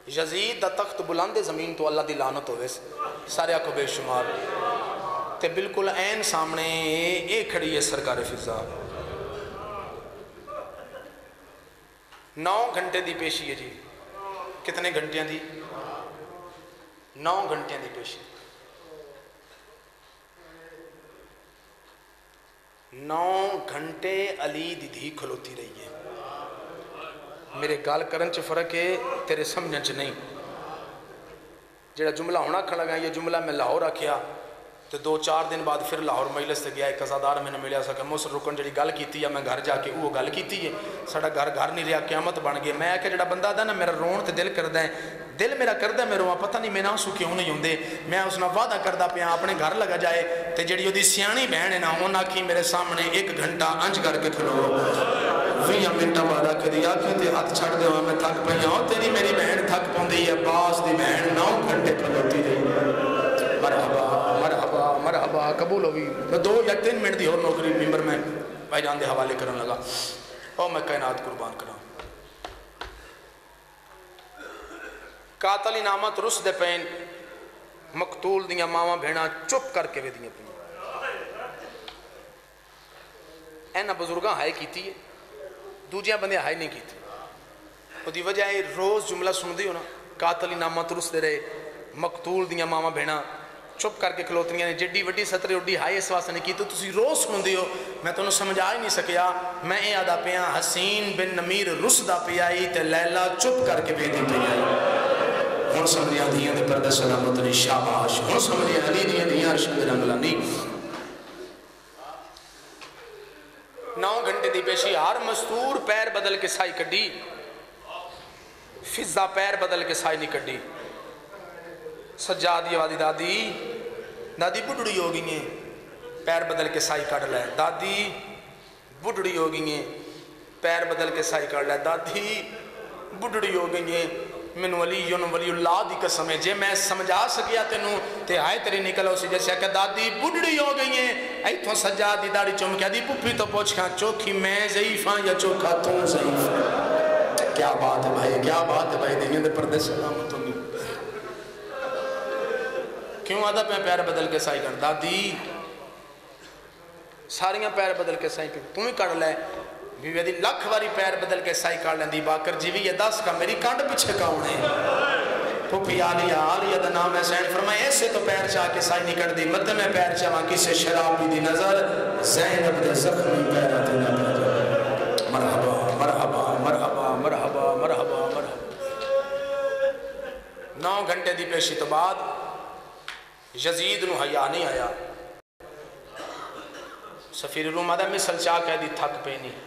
یزید دا تخت بلند زمین تو اللہ دی لعنت ہوئے سارے کو بے شمار تے بالکل این سامنے ایک کھڑی ہے سرکار فضا 9 گھنٹے دی پیشی ہے جی کتنے گھنٹیاں دی 9 گھنٹیاں دی پیشی 9 گھنٹے علی دی دھی کھلوتی رہی ہے میرے گال کرن چ فرق ہے تیرے سمجھن چ نہیں جڑا جملہ ہونا کھڑا گیا یہ جملہ میں لاہور رکھیا تو 2-4 دن بعد پھر لاہور مجلس سے گیا ایک ازادار میں نے ملیا سکا موسر رکن جڑی گل کیتی ہے میں گھر جا کے وہ گل کیتی ہے ساڑا گھر نہیں رہا قیامت بن گئے میں کہ جڑا بندہ دا نا میرا رون تے دل کردہ ہے دل میرا کردہ میں رواں پتہ نہیں میں نہ سو کیوں نہیں ہوندے میں اس نے وعدہ کردہ پیا اپنے گھر لگا جائے تے جڑی دی سیانی بہن ہے نا ہونا کی میرے سامنے 1 گھنٹہ انج کر کے کھلو 20 منٹا بعد کدی آکھے تے ہاتھ چھڑ دے میں تھک پئی ہوں تیری میری بہن تھک پوندی ہے باس دی بہن 9 گھنٹے کھلوتی رہی مرحبا مرحبا مرحبا قبول ہوئی 2 یا 3 منٹ دی اور نوکری ممبر میں بھائی جان دے حوالے کرن لگا اور میں کائنات قربان کرا قاتل انعامت رس دے پین مقتول دیاں ماما بھینا چپ کر کے وے دیاں پین اینا بزرگاں ہائے کیتی ہے دوجیاں بندے ہائے نہیں کیتی وہ دی وجہ ہے روز جملہ سن دی ہونا قاتل انعامت رس دے رہے مقتول دیاں ماما بھینا چپ کر کے کھلوتنیاں نے جڈی وڈی سترے اڈی ہائی اس واسطے نہیں کی تو تسی روز سن دیو میں تو انہوں سمجھا ہی نہیں سکیا میں اے آدھا پیا حسین بن نمیر رس دا پیائی تے لیلہ چپ کر کے بیدی پیائی ہون سمجھا دیاں دے پردہ سلامت نہیں شاباش ہون سمجھا علی دیاں عرشن دے رنگلہ نہیں 9 گھنٹے دی پیشی ہر مستور پیر بدل کے سائی کڈی فضا پیر بدل کے سائی نہیں کڈی سجادی وادی دادی بڑھڑی ہو گئی ہیں پیر بدل کے سائی کڑ لے دادی بڑھڑی ہو گئی ہیں پیر بدل کے سائی کڑ لے دادی بڑھڑی ہو گئی ہیں من ولی اللہ دی قسم ہے جے میں سمجھا سکیا تینوں تے آئے تیری نکلو سی جیسے کہ دادی بڑھڑی ہو گئی ہیں ایتھوں سجادی داڑی چوم کیا دی پپی تو پوچھ کھاں چوکھی میں ضعیفاں یا چوکھا توں ضعیف کیا بات ہے بھائی کیا بات ہے بھائی دینے دے پردے سلامت ہوگی کیوں آدھا پیر بدل کے سائی کر دادی ساریاں پیر بدل کے سائی کر تم ہی کر لے بیوی دی لکھ واری پیر بدل کے سائی کر لیں دی باکر جیوی یہ 10 کا میری کانڈ پیچھے کون ہے پھوپھی آلیہ دا نام ہے سین فرمائے ایسے تو پیر چاہ کے سائی نہیں کر دی مت میں پیر چاہاں کسے شراب بھی دی نظر زینب دے زخمی پیر آتے نہ پیر مرحبا مرحبا مرحبا مرحبا مرحبا مرحبا 9 گھنٹے دی پیشی تو بعد یزید نو حیا نہیں آیا سفیر روم آدھا مثل چاہ کہہ دی تھک پہ نہیں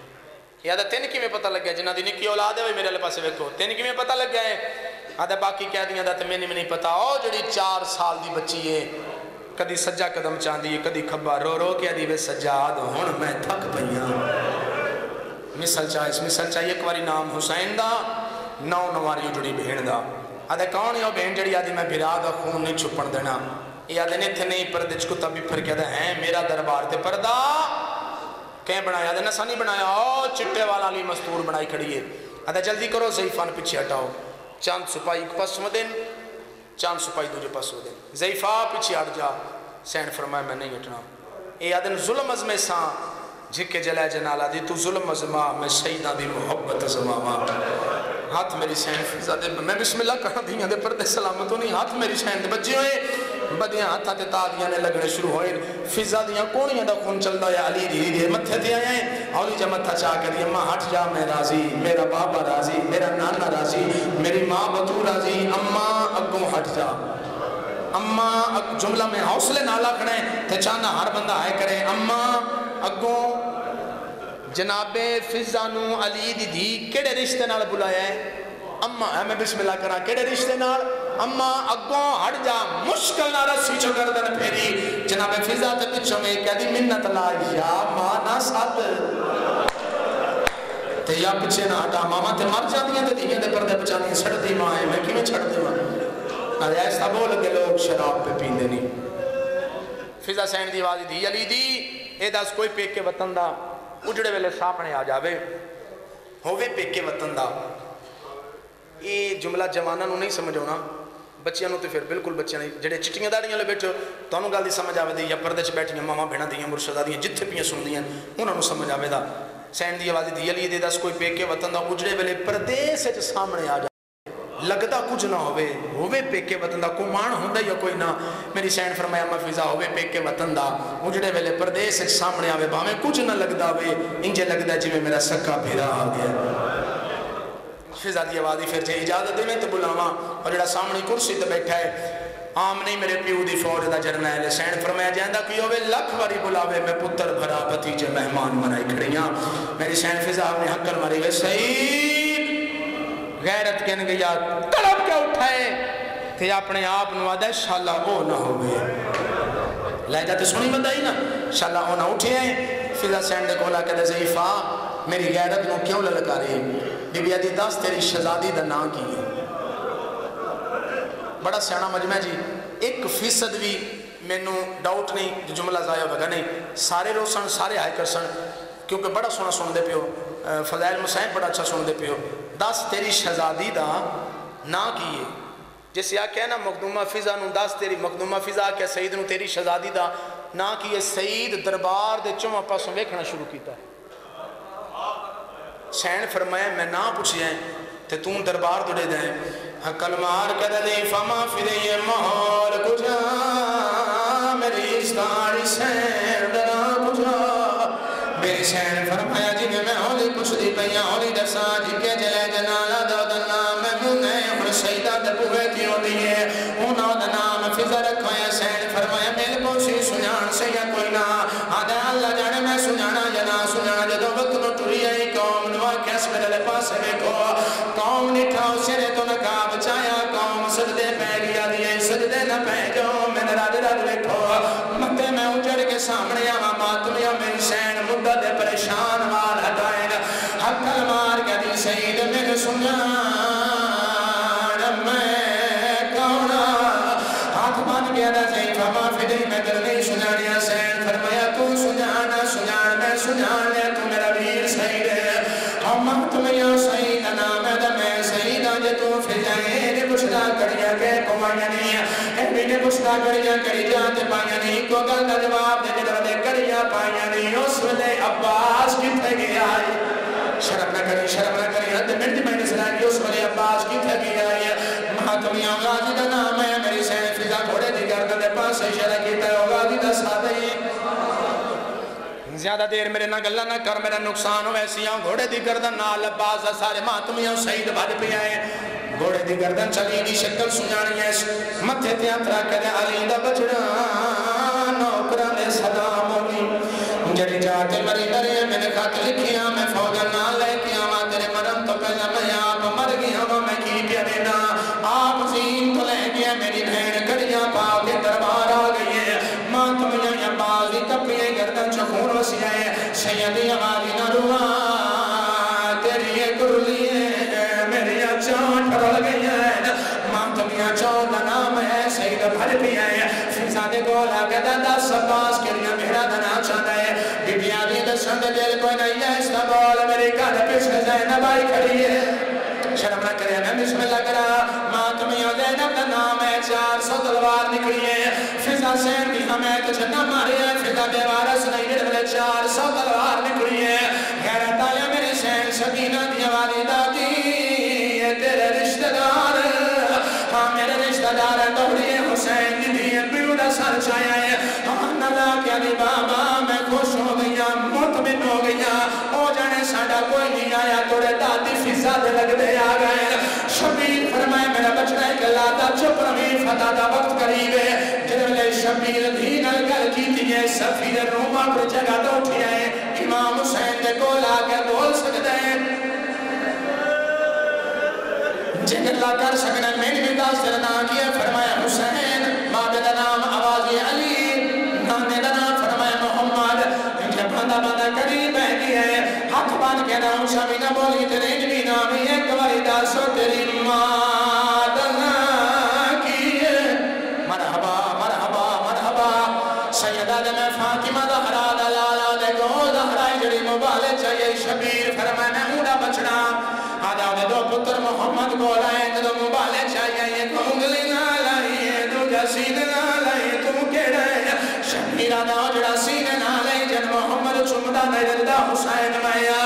یادہ تین کی میں پتہ لگ گیا جنہ دی نکی اولاد ہے میرے لئے پاسے ویکھو تین کی میں پتہ لگ گیا ہے آدھا باقی کہہ دیا آدھا میں نہیں پتہ او جڑی 4 سال دی بچی ہے کدی سجا قدم چاندی ہے کدی کھبا رو رو کہہ دی وے سجاد ہون میں تھک پہیاں مثل چاہ اس مثل چاہ ایک واری نام حسین دا 9 نواری جڑی بہن دا آدھا کون ہے وہ بہن جڑی آدھی میں بھرا دا خون نہیں چھپن دینا یہ آدھے نہیں تھے نہیں پردے چکتا بھی پھر کہتا ہے میرا دربار تے پردہ کہیں بنایا آدھے نسا نہیں بنایا او چٹے والا علی مستور بنائی کھڑی ہے آدھے جلدی کرو ضعیفان پیچھے ہٹاؤ چاند سپائی ایک پاس مدن چاند سپائی دوجہ پاس مدن ضعیفہ پیچھے ہٹ جا سین فرمائے میں نہیں ہٹنا یہ آدھے ظلم ازمے سان جھکے جلائے جنالا دی تو ظلم ازمہ میں سیدہ دی محبت ازمہ ہاتھ میری سین فضا دے میں بسم اللہ کہاں دیاں دے پردے سلامتوں نہیں ہاتھ میری سین دے بچے ہوئے بدیاں ہاتھا تے تالیاں نے لگنے شروع ہوئے فضا دیاں کونیاں دا خون چل دا یا علی دی دی متھے دے آئے ہیں اولی جا متھا چاہ کر دیا ماں ہٹ جا میں راضی میرا بابا راضی میرا نانا راضی میری ماں بطو راضی اماں اگوں ہٹ جا اماں جملہ میں حوصلے نالا کھڑے تے چاہنا ہر بندہ آئے کرے اماں اگوں جناب فضا نو علی دی دی کیڑے رشتے نال بلایا ہے اماں میں بسم اللہ کرا کیڑے رشتے نال اماں اگوں ہٹ جا مشکل نہ رسی چو گردن پھیری جناب فضا تے پچھو میں کہہ دی منت لا یا ماں نہ ساتھ تے یا پچھے نہ ہٹا ماما تے مر جاندیاں تے دیگیں دے پردے بچا دیاں سڑ دی ماں ہے میں کیوں چھڑ دے ماں ارے ایسا بول کے لوگ شراب پہ پیندے نہیں فضا سین دی آواز دی علی دی اے دس کوئی پیک کے وطن دا اجڑے ویلے ساپنے آ جاوے ہووے پیک کے وطن دا یہ جملہ جوانوں نہیں سمجھ آنا، بچیاں تو پھر بالکل بچیاں نہیں جڑے چٹیاں داڑیاں لے بیٹھو تمہیں گل دی سمجھ آئے دی، یا پردے چ بیٹھیاں ماواں بھیڑاں دیاں مرشداں دیاں جتھے پیاں سندیاں انہوں سمجھ آئے دا سین دی آواز دی علی دے دس کوئی پیکے وطن دا اجڑے ویلے پردیس وچ سامنے آ جائے لگتا کچھ نہ ہوئے پیکے وطن دا کوئی مان ہوندا یا کوئی نہ، میری سین فرمایا اما فضا ہوئے پیکے وطن دا اجڑے ویلے پردیس وچ سامنے آوے بھاویں کچھ نہ لگدا ہوئے انجے لگدا جویں میرا سکا بھیرا آ گیا۔ فضا دی آواز پھر جے اجازت دے میں تو بلاواں، اور جڑا سامنے کرسی تے بیٹھا ہے عام نہیں میرے پیو دی فوج دا جرنیل ہے، سین فرمایا جاندا کوئی ہوے لکھ واری بلاوے میں پتر بھرا بھتیجے مہمان بنائی کھڑیاں، میری سین فضا نے حقل ماری گئے سعید غیرت کہن گیا تڑپ کے اٹھائے تھے اپنے آپ نو آدھے شالا او نہ ہوئے لہجہ تے سنی بندائی نا شالا او نہ اٹھے ہیں۔ فضا سین دے کولا کہتے ضعیفہ میری غیرت نو کیوں للکا رہی، بی بی عدی دس تیری شہزادی دا نا کی ہے، بڑا سیانا مجمع جی 1% بھی مینو ڈاؤٹ نہیں جملہ ضائع ہوگا نہیں، سارے رو سن سارے ہائے کر سن کیونکہ بڑا سونا سن دے پیو، فضائل مسائب بڑا اچھا سن دے پیو، دس تیری شہزادی دا نا کی ہے، جیسے آکھیا نا مخدومہ فضا نو دس تیری مخدومہ فضا آکھیا سعید نو تیری شہزادی دا نا کی ہے، سعید دربار دے چوہاں پاسوں ویکھنا شروع کیتا ہے، سین فرمایا میں نا پوچھیا ہے تے توں دربار دوڑے دیں حقل مار کدلی فما فدی مہار کجا میری استاری سین درا کجا، میری سین فرمایا جنہیں میں ہولی پوچھ دی پیاں ہولی دسا جی کے جلے جنالا دو دنام میں مونے اور شہیدہ دبوے کیوں دیئے انہوں دنام فضا رکھویا، سین فرمایا میل پوچھی سنان سے یا کوئی نہ آدھے اللہ جانے میں سنانا جنا سنانا جدو وقت نو ٹوری آئی قوم نوا کیس میرے پاس دیکھو قوم نٹھاؤ سرے تو نکا بچایا قوم سجدے پہ گیا دیئے سجدے نہ پہ جو میں نے راج راج دیکھو مکتے میں اجڑ کے سامنے آما ماتمیا میری سین مدد پریشان وال ہٹائیں حقل مار کے دی سعید میرے سنان میں کونا ہاتھ بان گیا دا ضعیف ہما فدی میں دل نہیں سنانیا، سین فرمایا تو سنانا سنان میں سنان لے تو میرا ویر سعید ہے ہم تمہیں سعید نام ہے دا میں سعید آجے تو پھر جائیں نے پشتا کڑیا کے کمایا نہیں اے بھی نے پشتا کڑیا کڑی جاتے پایا نہیں کو گل دا جواب دے جدر دے کڑیا پایا نہیں اس وقت عباس کی تھے گیا ہے شرم نہ کری حد منٹ میں نسلا کی اس وقت عباس کی تھے گیا ہے محتمیاں غازی دا نام ہے میری سین فضا گھوڑے دی گردن دے پاس اشارہ کیتا ہے غازی دا سادہ زیادہ دیر میرے نہ گلہ نہ کر میرا نقصان ہو ایسیاں گھوڑے دی گردن نال عباس سارے ماتمیاں سعید بھد پہ آئے گھوڑے دی گردن چلی دی شکل سنانی ہے متھے تیاترا کرے علی دا بچڑا نوکرانے صدا مولی جڑی جاتے مری درے میں نے خط لکھیا میں فوجا نہ لے کیا ماں تیرے مرم تو پہلا میں آپ مر گیا میں کی پیا دینا آپ زین تو لے گیا میری بہن کڑیاں پاؤ کے دربار آ گئی ہے ماں تمہیں یا بازی کپیے گردن چخون وسی آئے سیدی ہماری نہ روا تیری ایک رلی ہے میری چاند پڑھ گئی ہے ماں تمہیں چاند نام ہے سید بھر بھی آئے فضا دے گولا کہ دا سباس کے لئے میرا دنا چاہتا ہے بی بی آدھی دسند دل کوئی نہیں ہے اس کا بول میری کھڑ پیچھے زینب آئی کھڑی ہے شرم نہ کرے میں بسم اللہ کرا ماں تمہیں زینب دا نام ہے 400 تلوار نکلی ہے فضا سین بھی ہمیں کچھ نہ ماری ہے فضا بے وارث نہیں جڑے 400 تلوار نکلی ہے غیرت آیا میری سین سکینہ دی والدہ دی تیرے رشتہ دار ہاں میرے رشتہ دار دوڑی حسین دی بیوڑا سر چایا ہے نلا کیا دی بابا میں خوش ہو گیا مطمئن ہو گیا او جانے ساڑا کوئی نہیں آیا توڑے دادی فضا دے لگ دے آ گئے شبیر فرمائے میرا بچنا ایک اللہ دا چپ رمی فتح دا وقت قریب ہے جنہوں شبیر بھی نلگل کی دیئے سفیر رومہ پر جگہ دو اٹھی آئے امام حسین دے کو لا کے بول سکتے ہیں جن اللہ کر سکنے میں نے بھی داس تیرے نام کیا فرمایا حسین مابے دا نام آوازی علی نانے دا نام فرمایا محمد انجھے بندہ بندہ قریب ہے کی ہے حق بان کے نام شامی نہ بولی تیرے انجوی نامی ایک واری داسو تیری مادنا کی مرحبا مرحبا مرحبا سیدہ دے میں فاطمہ دہرا دلالا دے گو دہرائی جڑی مبالے چاہیے شبیر فرمائے میں اوڑا بچنا آدھا دے دو پتر محمد محمد کو لائے تو مبالے چاہیے تو انگلی نہ لائیے تو جسید نہ لائیے تو کیڑے شبیرہ دا جڑا سینے نہ لائے جن محمد چمدہ نجدہ حسین مایا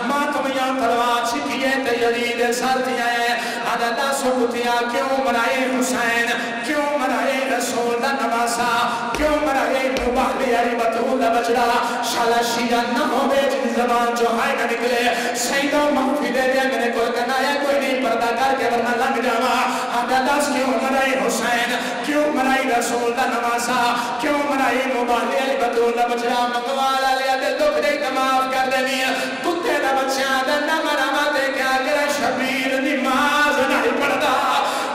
ماتمیاں تلوار چھکیے تے یزید سر دیا ہے عددہ سکتیا کیوں مرائے حسین کیوں مرائے رسول دا نواسا کیوں مرائے مباہلی علی بطول دا بچڑا شالا شیعہ نہ ہو بے جن زبان جو ہائے نہ نکلے سیدہ محفی دے دیا میں نے کوئی کنایا کوئی نہیں پردہ کر کے ورنہ لگ جاوا عددہ کیوں مرائے حسین کیوں مرائے رسول دا نواسا کیوں مرائے مباہلی علی بطول دا بچڑا منگوالا لیا دے دکھ دے تماف کر دینی کتے دا بچہ دا نمرہ دے کیا کرے شبیر نماز نہیں پڑھتا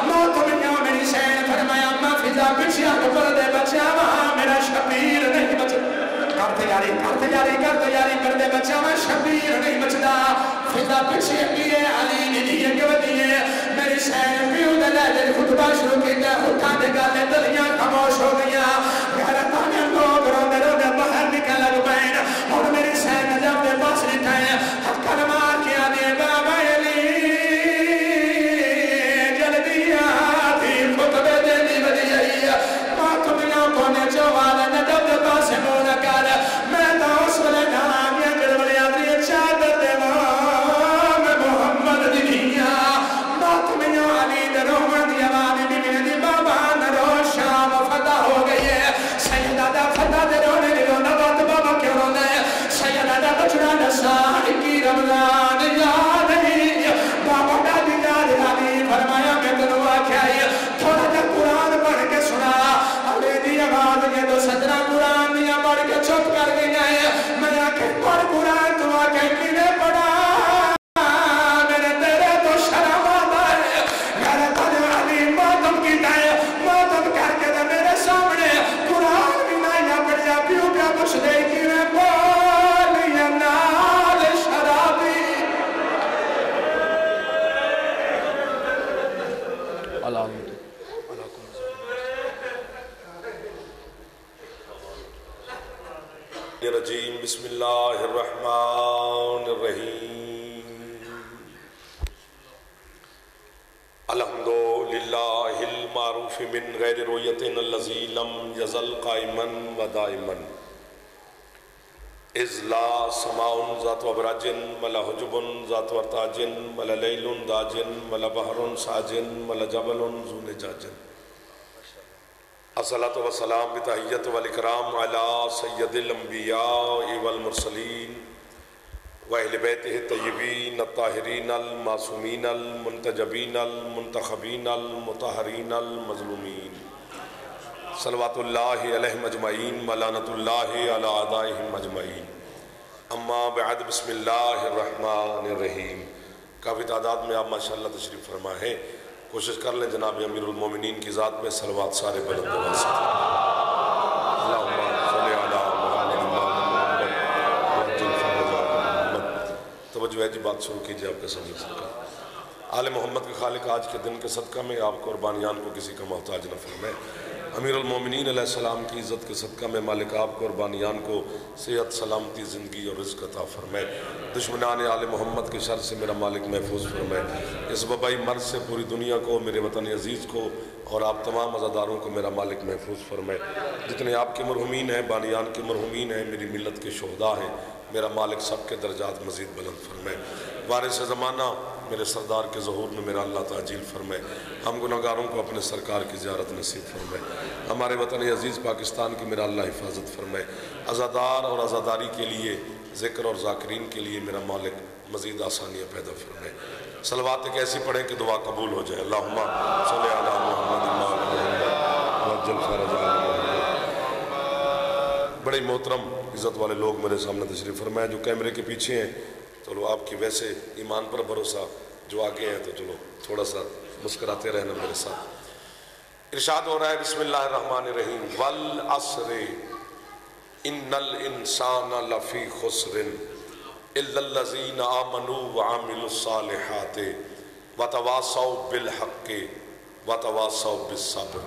موت میں میری سین فرمایا اما فضا پچھیا کو پر دے بچہ وہاں میرا شبیر نہیں بچتا کرتے جاری کر دے بچہ وہاں شبیر نہیں بچتا فضا پچھے کیے علی نیلیے کیوں دیئے میری سین پیو دے لے دے خطبہ شروع کی دے اٹھا دے گا دے دلیاں خاموش ہو گیا گھرتانے لوگ رونے رونے باہر نکل لگ بین اور میری سین جب دے پاس نٹھائے حق کلمات کیا دے بابا علی جلدی آتی خطبے دینی بدیئی ماتمیاں کونے چوالا ندب دے پاس مولا کر میں تا اس ولی نام یا جلولی آتی چادر دے وام محمد دنیا ماتمیاں علی در رومن دیوانی بیمین دی بابا نرو شام فتح ہو گئی ہے سیدہ دا فتح دے رونے لو نبات بابا کیوں رونے سیدہ دا بچنا نسا اکی رمضان یاد نہیں بابا دادی دادی دادی فرمایا میں تنوا کھائی تھوڑا جا قرآن پڑھ کے سنا علی دی آواز کے دو سجرہ قرآن دیا پڑھ کے چھپ کر کے گئے میں آنکھیں پڑھ قرآن تو آنکھیں کینے پڑھا میرے تیرے تو شرم آتا ہے میرے تن علی ماتم کی دائے ماتم کر کے دے میرے سامنے قرآن بھی نائیہ پڑھ جا پیو پیا کچھ دے کینے بول یا نال شرابی رجیم بسم اللہ الرحمن الرحیم الحمدللہ المعروف من غیر رویت الذی لم یزل قائما و دائما اذ لا سماء ذات ابراج ولا حجب ذات ارتاج ولا لیل داج ولا بحر ساج ولا جبل ذو لجاج الصلاة والسلام بتحیت والاکرام علی سید الانبیاء والمرسلین واہل بیتہ الطیبین الطاہرین المعصومین المنتجبین المنتخبین المطہرین المظلومین صلوات اللہ علیہم اجمعین ولعنت اللہ علی اعدائہم اجمعین اما بعد بسم اللہ الرحمن الرحیم کافی تعداد میں آپ ماشاءاللہ تشریف فرما ہے کوشش کر لیں جناب امیر المومنین کی ذات میں صلوات سارے بلند آواز سے اللہم صلی علی محمد محمد توجہ ہے جی بات شروع کیجئے آپ کے سمجھ سکتا آل محمد کے خالق آج کے دن کے صدقہ میں آپ قربانیان کو کسی کا محتاج نہ فرمائے امیر المومنین علیہ السلام کی عزت کے صدقہ میں مالک آپ قربانیان کو صحت سلامتی زندگی اور رزق عطا فرمائے دشمنان آل محمد کے شر سے میرا مالک محفوظ فرمائے اس وبائی مرض سے پوری دنیا کو میرے وطن عزیز کو اور آپ تمام عزاداروں کو میرا مالک محفوظ فرمائے جتنے آپ کے مرحومین ہیں بانیان کے مرحومین ہیں میری ملت کے شہداء ہیں میرا مالک سب کے درجات مزید بلند فرمائے وارث زمانہ میرے سردار کے ظہور میں میرا اللہ تعجیل فرمائے ہم گناہگاروں کو اپنے سرکار کی زیارت نصیب فرمائے ہمارے وطن عزیز پاکستان کی میرا اللہ حفاظت فرمائے عزادار اور عزاداری کے لیے ذکر اور ذاکرین کے لیے میرا مالک مزید آسانیاں پیدا فرمائے صلوات ایک ایسی پڑھیں کہ دعا قبول ہو جائے اللہم صلی علی محمد وعجل فرج آل محمد بڑے محترم عزت والے لوگ میرے سامنے تشریف فرمائے جو کیمرے کے پیچھے ہیں چلو آپ کی ویسے ایمان پر بھروسہ جو آگے ہیں تو چلو تھوڑا سا مسکراتے رہنا میرے ساتھ ارشاد ہو رہا ہے بسم اللہ الرحمن الرحیم والعصر ان الانسان لفی خسر الا الذین آمنوا وعملوا الصالحات وتواصوا بالحق وتواصوا بالصبر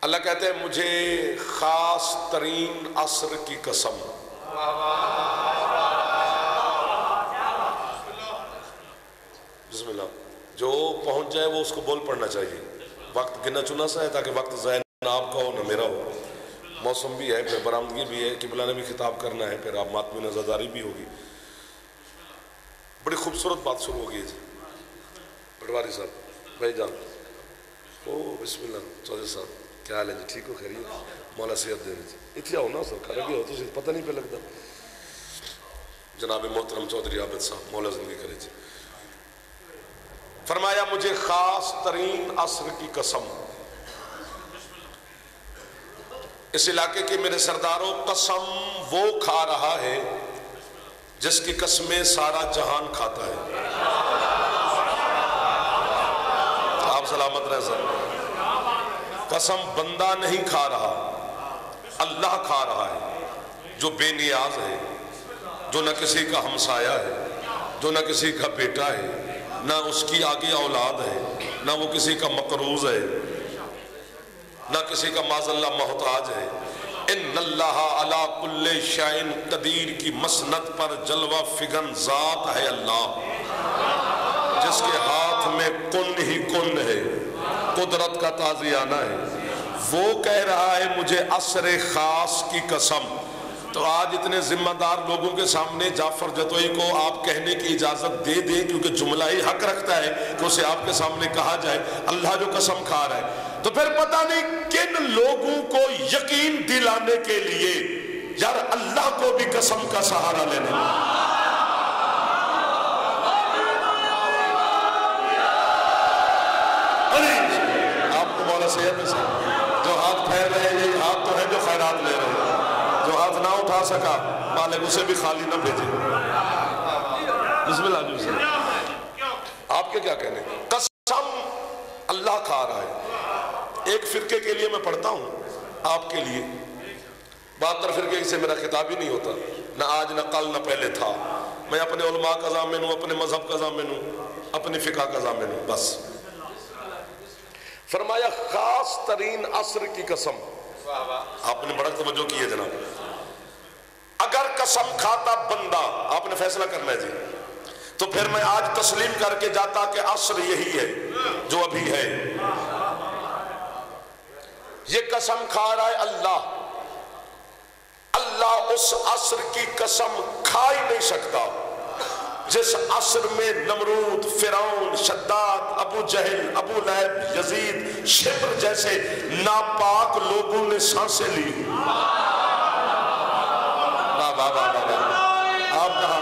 اللہ کہتے ہیں مجھے خاص ترین عصر کی قسم جس بسم اللہ. جو پہنچ جائے وہ اس کو بول پڑنا چاہیے. وقت گنا چنا سا ہے تاکہ وقت ضائع نہ آپ کا ہو نہ میرا ہو. موسم بھی ہے، پھر برآمدگی بھی ہے، قبلہ نے بھی خطاب کرنا ہے، پھر آپ ماتمی نظرداری بھی ہوگی. بڑی خوبصورت بات شروع ہوگی جی. پٹواری صاحب بھائی جان، او بسم اللہ. چودھری صاحب کیا حال ہے جی؟ ٹھیک ہو؟ خیریت؟ مولا صحت دے جی. اتنے آؤ نا سر، کھڑے بھی ہو تو پتہ نہیں پہ لگتا. جناب محترم چودھری عابد صاحب مولا زندگی کرے جی. فرمایا مجھے خاص ترین عصر کی قسم، اس علاقے کے میرے سرداروں، قسم وہ کھا رہا ہے جس کی قسمیں سارا جہان کھاتا ہے. آپ سلامت رہے سر. قسم بندہ نہیں کھا رہا، اللہ کھا رہا ہے، جو بے نیاز ہے، جو نہ کسی کا ہمسایہ ہے، جو نہ کسی کا بیٹا ہے، نہ اس کی آگے اولاد ہے، نہ وہ کسی کا مقروض ہے، نہ کسی کا معاذ اللہ محتاج ہے. ان اللہ علی کل شیء قدیر کی مسند پر جلوہ فگن ذات ہے اللہ، جس کے ہاتھ میں کن ہی کن ہے، قدرت کا تازیانہ ہے. وہ کہہ رہا ہے مجھے عصر خاص کی قسم. تو آج اتنے ذمہ دار لوگوں کے سامنے جعفر جتوئی کو آپ کہنے کی اجازت دے دیں، کیونکہ جملہ ہی حق رکھتا ہے کہ اسے آپ کے سامنے کہا جائے اللہ جو قسم کھا رہا ہے. تو پھر پتہ نہیں کن لوگوں کو یقین دلانے کے لیے یار اللہ کو بھی قسم کا سہارا لینے میں. آپ کو مولا صحت ہے سر. جو ہاتھ پھیر رہے ہیں یہی ہاتھ تو ہے جو خیرات لے رہے ہیں. جو ہاتھ نہ اٹھا سکا مالک اسے بھی خالی نہ بھیجے. بسم اللہ علیہ وسلم. آپ کے کیا کہنے؟ قسم اللہ کھا رہا ہے. ایک فرقے کے لیے میں پڑھتا ہوں آپ کے لیے. 72 فرقے سے میرا خطاب ہی نہیں ہوتا، نہ آج نہ کل نہ پہلے تھا. میں اپنے علماء کا ضامن ہوں، اپنے مذہب کا ضامن ہوں، اپنی فقہ کا ضامن ہوں بس. فرمایا خاص ترین عصر کی قسم. آپ نے بڑا توجہ کی ہے جناب. اگر قسم کھاتا بندہ، آپ نے فیصلہ کرنا ہے جی، تو پھر میں آج تسلیم کر کے جاتا کہ عصر یہی ہے جو ابھی ہے. یہ قسم کھا رہا ہے اللہ. اللہ اس عصر کی قسم کھا ہی نہیں سکتا جس عصر میں نمرود، فرعون، شداد، ابو جہل، ابو لہب، یزید، شبر جیسے ناپاک لوگوں نے سانسیں لی. آپ کہاں؟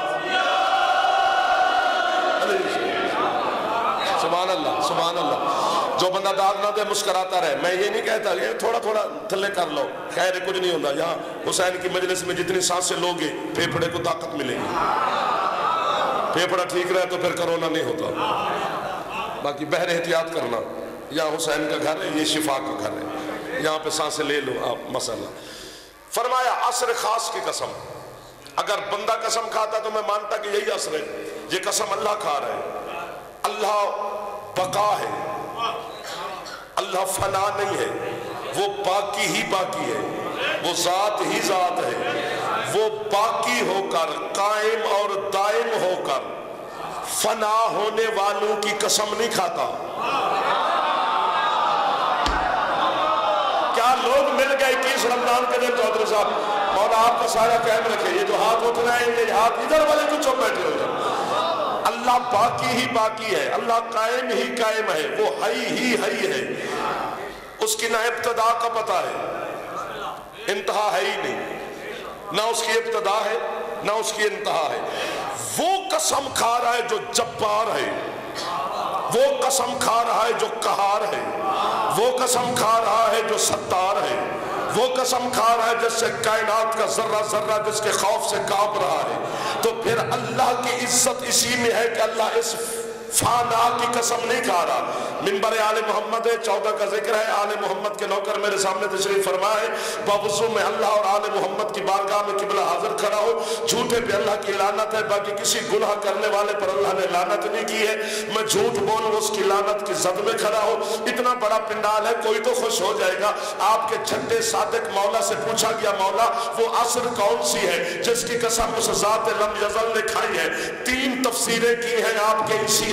سبحان اللہ سبحان اللہ. جو بندہ داد نہ دے مسکراتا رہے. میں یہ نہیں کہتا کہ تھوڑا تھوڑا تھلے کر لو، خیر کچھ نہیں ہوتا. یہاں حسین کی مجلس میں جتنی سانسیں لوگے پھیپھڑے کو طاقت ملے گی. پھیپھڑا ٹھیک رہے تو پھر کرونا نہیں ہوتا. باقی بہر احتیاط کرنا. یہاں حسین کا گھر ہے، یہ شفا کا گھر ہے، یہاں پہ سانسیں لے لو آپ مسئلہ. فرمایا عصر خاص کی قسم. اگر بندہ قسم کھاتا تو میں مانتا کہ یہی عصر ہے. یہ قسم اللہ کھا رہا ہے. اللہ بقا ہے، اللہ فنا نہیں ہے، وہ باقی ہی باقی ہے، وہ ذات ہی ذات ہے. وہ باقی ہو کر، قائم اور دائم ہو کر فنا ہونے والوں کی قسم نہیں کھاتا. کیا لوگ مل گئے 21 رمضان کے دن چودھری صاحب؟ مولا آپ کا سایہ قائم رکھے. یہ جو ہاتھ اٹھ رہے ہیں یہ ہاتھ ادھر والے کو چپ بیٹھے ہو جائے. اللہ باقی ہی باقی ہے، اللہ قائم ہی قائم ہے، وہ حی ہی حی ہے. اس کی نہ ابتدا کا پتہ ہے، انتہا ہے ہی نہیں. نہ اس کی ابتدا ہے نہ اس کی انتہا ہے. وہ قسم کھا رہا ہے جو جبار ہے، وہ قسم کھا رہا ہے جو قہار ہے، وہ قسم کھا رہا ہے جو ستار ہے، وہ قسم کھا رہا ہے جس سے کائنات کا ذرہ ذرہ جس کے خوف سے کانپ رہا ہے. تو پھر اللہ کی عزت اسی میں ہے کہ اللہ اس فانا کی قسم نہیں کھا رہا. منبر آل محمد 14 کا ذکر ہے. آل محمد کے نوکر میرے سامنے تشریف فرمائے. باوضو میں اللہ اور آل محمد کی بارگاہ میں قبلہ حاضر کھڑا ہو. جھوٹے پہ اللہ کی لعنت ہے، باقی کسی گناہ کرنے والے پر اللہ نے لعنت نہیں کی ہے. میں جھوٹ بولوں اس کی لعنت کی زد میں کھڑا ہو. اتنا بڑا پنڈال ہے، کوئی تو خوش ہو جائے گا. آپ کے چھٹے صادق مولا سے پوچھا گیا مولا وہ عصر کون سی ہے جس کی قسم اس ذات لم یزل نے کھائی ہے؟ 3 تفسیریں کی ہیں آپ کے اسی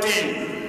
3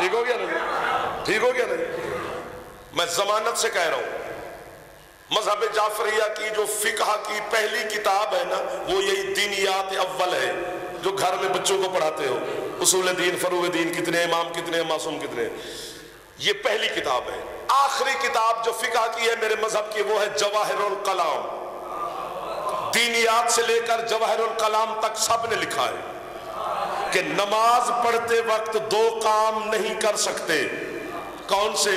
ٹھیک ہو گیا نہیں؟ ٹھیک ہو گیا نہیں؟ میں ضمانت سے کہہ رہا ہوں مذہب جعفریہ کی جو فقہ کی پہلی کتاب ہے نا وہ یہی دینیات اول ہے جو گھر میں بچوں کو پڑھاتے ہو، اصول دین، فروع دین، کتنے امام کتنے معصوم کتنے، یہ پہلی کتاب ہے۔ آخری کتاب جو فقہ کی ہے میرے مذہب کی وہ ہے جواہر الکلام۔ دینیات سے لے کر جواہر الکلام تک سب نے لکھا ہے کہ نماز پڑھتے وقت دو کام نہیں کر سکتے۔ کون سے؟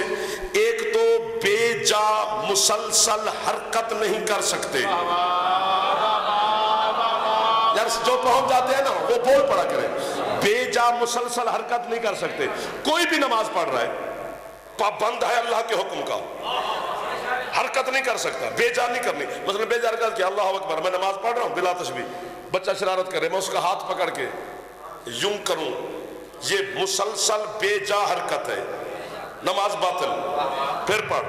ایک تو بے جا مسلسل حرکت نہیں کر سکتے، یار جو پہنچ جاتے ہیں نا وہ بول پڑا کریں، بے جا مسلسل حرکت نہیں کر سکتے۔ کوئی بھی نماز پڑھ رہا ہے پابند ہے اللہ کے حکم کا، حرکت نہیں کر سکتا، بے جا نہیں کرنی۔ مثلا بے جا حرکت کیا، اللہ اکبر، میں نماز پڑھ رہا ہوں بلا تشبیہ، بچہ شرارت کرے میں اس کا ہاتھ پکڑ کے یوں کروں، یہ مسلسل بے جا حرکت ہے، نماز باطل۔ پھر پڑھ۔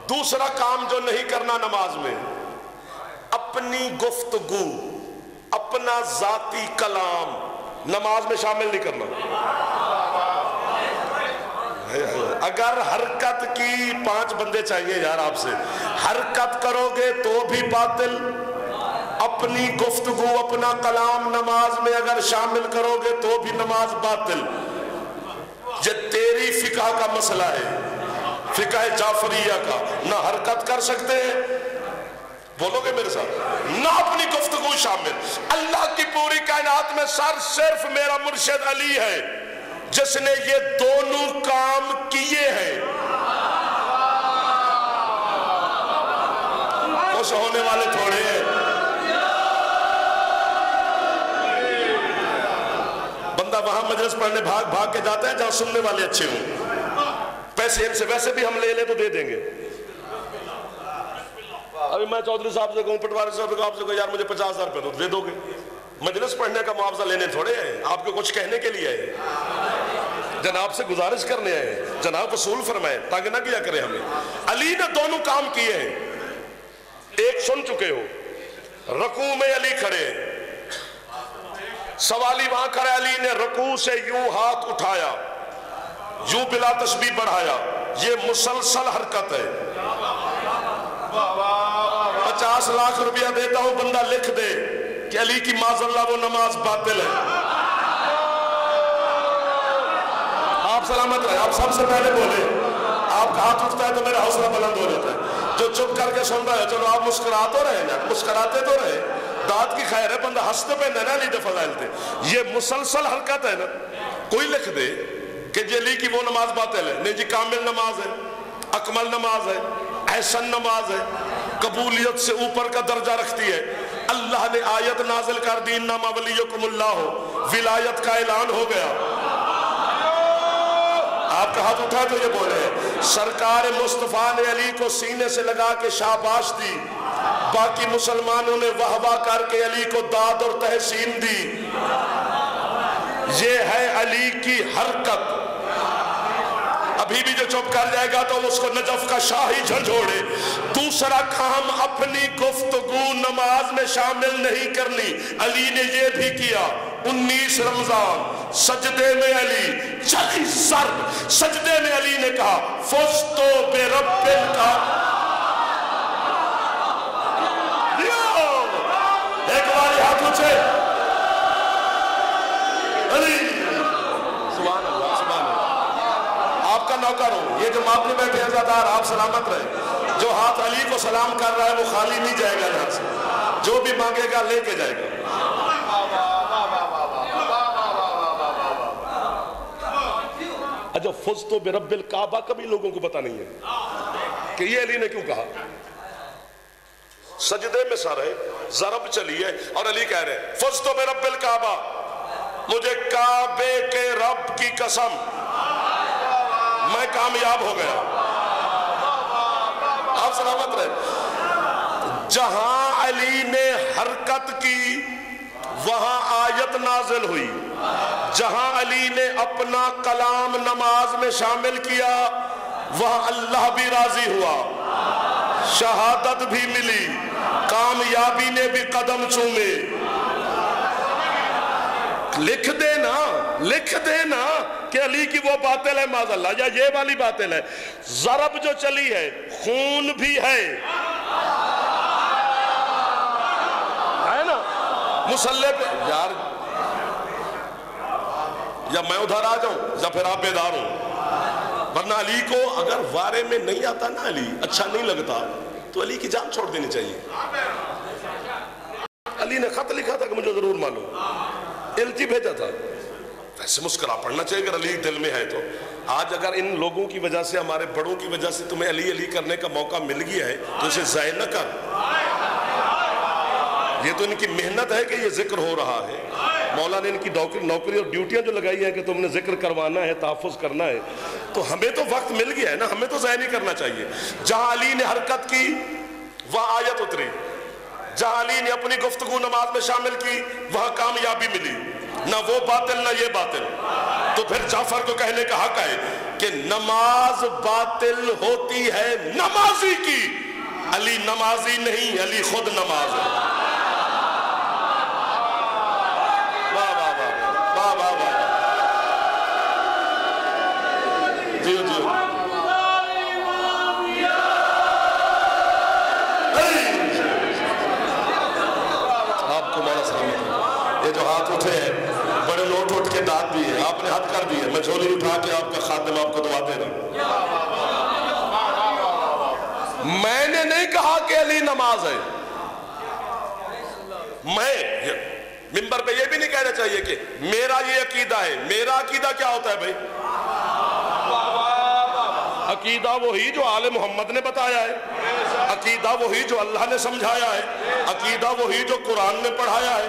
دوسرا کام جو نہیں کرنا نماز میں، اپنی گفتگو، اپنا ذاتی کلام نماز میں شامل نہیں کرنا۔ اگر حرکت کی 5 بندے چاہیے یار آپ سے، حرکت کرو گے تو بھی باطل، اپنی گفتگو اپنا کلام نماز میں اگر شامل کرو گے تو بھی نماز باطل۔ یہ تیری فقہ کا مسئلہ ہے، فقہ جعفریہ کا، نہ حرکت کر سکتے ہیں، بولو گے میرے ساتھ، نہ اپنی گفتگو شامل۔ اللہ کی پوری کائنات میں صرف میرا مرشد علی ہے جس نے یہ دونوں کام کیے ہیں۔ خوش ہونے والے تھوڑے ہیں، بندہ وہاں مجلس پڑھنے بھاگ بھاگ کے جاتا ہے جہاں سننے والے اچھے ہوں، پیسے ان سے ویسے بھی ہم لے لیں تو دے دیں گے۔ ابھی میں چودھری صاحب سے کہوں، پٹواری صاحب کو، آپ سے کہوں یار مجھے 50,000 روپے تو دے دو گے، مجلس پڑھنے کا معاوضہ لینے تھوڑے ہیں، آپ کو کچھ کہنے کے لیے ہے، جناب سے گزارش کرنے آئے، جناب وصول فرمائے، تنگ نہ کیا کرے ہمیں۔ علی نے دونوں کام کیے ہیں، ایک سن چکے ہو، رکوع میں علی کھڑے ہیں، سوالی وہاں کھڑے، علی نے رکوع سے یوں ہاتھ اٹھایا، یوں بلا تسبیح بڑھایا، یہ مسلسل حرکت ہے۔ 50 لاکھ روپیہ دیتا ہوں بندہ لکھ دے کہ علی کی معاذ اللہ وہ نماز باطل ہے۔ آپ سلامت رہے، آپ سب سے پہلے بولے، آپ کا ہاتھ اٹھتا ہے تو میرا حوصلہ بلند ہو جاتا ہے۔ جو چپ کر کے سن رہے ہیں چلو آپ مسکرا تو رہے ہیں، مسکراتے تو رہے، داد کی خیر ہے، بندہ ہنستے پہ نہ علی دے فضائل تھے، یہ مسلسل حرکت ہے نا۔ کوئی لکھ دے کہ یہ علی کی وہ نماز باطل ہے، نہیں جی کامل نماز ہے، اکمل نماز ہے، احسن نماز ہے، قبولیت سے اوپر کا درجہ رکھتی ہے۔ اللہ نے آیت نازل کر دی انما ولیکم اللہ، ولایت کا اعلان ہو گیا۔ آپ کا ہاتھ اٹھا تو یہ بولے، سرکار مصطفیٰ نے علی کو سینے سے لگا کے شاباش دی، باقی مسلمانوں نے واہ واہ کر کے علی کو داد اور تحسین دی۔ یہ ہے علی کی حرکت۔ ابھی بھی جو چپ کر جائے گا تو اس کو نجف کا شاہ ہی جھنجھوڑے۔ دوسرا کام اپنی گفتگو نماز میں شامل نہیں کرنی، علی نے یہ بھی کیا۔ 19 رمضان سجدے میں علی 40 ضرب سجدے میں علی نے کہا فزتو برب کا، ایک بار ہاتھ اونچے، علی سبحان اللہ سبحان اللہ۔ آپ کا نوکر ہوں، یہ جو ماپنے بیٹھے ہیں عزادار، آپ سلامت رہے۔ جو ہاتھ علی کو سلام کر رہا ہے وہ خالی نہیں جائے گا یہاں سے، جو بھی مانگے گا لے کے جائے گا۔ جو فزتو برب الکعبہ کبھی لوگوں کو پتا نہیں ہے کہ یہ علی نے کیوں کہا۔ سجدے میں سر ہے، ضرب چلی ہے اور علی کہہ رہے ہیں فزتو برب الکعبہ، مجھے کعبے کے رب کی قسم میں کامیاب ہو گیا۔ آپ سلامت رہے۔ جہاں علی نے حرکت کی وہاں آیت نازل ہوئی، جہاں علی نے اپنا کلام نماز میں شامل کیا وہاں اللہ بھی راضی ہوا، شہادت بھی ملی، کامیابی نے بھی قدم چومے۔ لکھ دینا کہ علی کی وہ باطل ہے معاذ اللہ، یا یہ والی باطل ہے. ضرب جو چلی ہے خون بھی ہے نا مسلح پہ. یار یا میں ادھر آ جاؤں یا پھر آپ بیدار ہوں، ورنہ علی کو اگر وارے میں نہیں آتا نا، علی اچھا نہیں لگتا تو علی کی جان چھوڑ دینی چاہیے. علی نے خط لکھا تھا کہ مجھے ضرور معلوم، الٹی بھیجا تھا. ایسے مسکرا پڑھنا چاہیے اگر علی دل میں ہے تو. آج اگر ان لوگوں کی وجہ سے، ہمارے بڑوں کی وجہ سے تمہیں علی علی کرنے کا موقع مل گیا ہے تو اسے ضائع نہ کر. یہ تو ان کی محنت ہے کہ یہ ذکر ہو رہا ہے. مولا نے ان کی نوکری اور ڈیوٹیاں جو لگائی ہیں کہ تم نے ذکر کروانا ہے، تحفظ کرنا ہے، تو ہمیں تو وقت مل گیا ہے نا، ہمیں تو ضائع نہیں کرنا چاہیے. جہاں علی نے حرکت کی وہاں آیت اتری، جہاں علی نے اپنی گفتگو نماز میں شامل کی وہاں کامیابی ملی. نہ وہ باطل نہ یہ باطل. تو پھر جعفر کو کہنے کا حق ہے کہ نماز باطل ہوتی ہے نمازی کی، علی نمازی نہیں، علی خود نماز ہے. واہ واہ واہ واہ واہ واہ. جیو جیو آپ کو مولا سلامت. یہ جو ہاتھ اٹھے ہیں بڑے لوٹ اٹھ کے داد بھی ہے، آپ نے حد کر دی ہے. میں جھولی اٹھا کے آپ کا خادم آپ کو دعا دے رہا ہوں. میں نے نہیں کہا کہ علی نماز ہے. میں منبر پہ یہ بھی نہیں کہنا چاہیے کہ میرا یہ عقیدہ ہے. میرا عقیدہ کیا ہوتا ہے بھائی؟ عقیدہ وہی جو آل محمد نے بتایا ہے، عقیدہ وہی جو اللہ نے سمجھایا ہے، عقیدہ وہی جو قرآن نے پڑھایا ہے.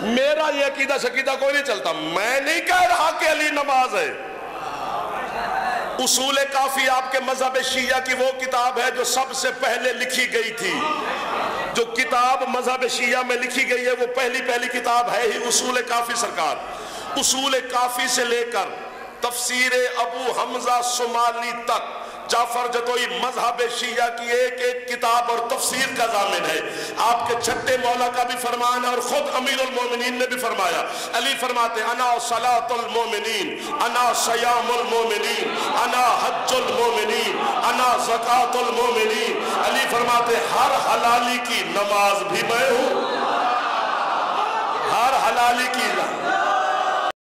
میرا یہ عقیدہ شقیدہ کوئی نہیں چلتا. میں نہیں کہہ رہا کہ علی نماز ہے. اصول کافی آپ کے مذہب شیعہ کی وہ کتاب ہے جو سب سے پہلے لکھی گئی تھی. جو کتاب مذہب شیعہ میں لکھی گئی ہے وہ پہلی کتاب ہے ہی اصول کافی. سرکار اصول کافی سے لے کر تفسیر ابو حمزہ سمالی تک جعفر جتوئی مذہب شیعہ کی ایک ایک کتاب اور تفسیر کا ضامن ہے. آپ کے چھٹے مولا کا بھی فرمان ہے اور خود امیر المومنین نے بھی فرمایا. علی فرماتے انا صلاۃ المومنین، انا صیام المومنین، انا حج المومنین، انا زکات المومنین. علی فرماتے ہر حلالی کی نماز بھی میں ہوں، ہر حلالی کی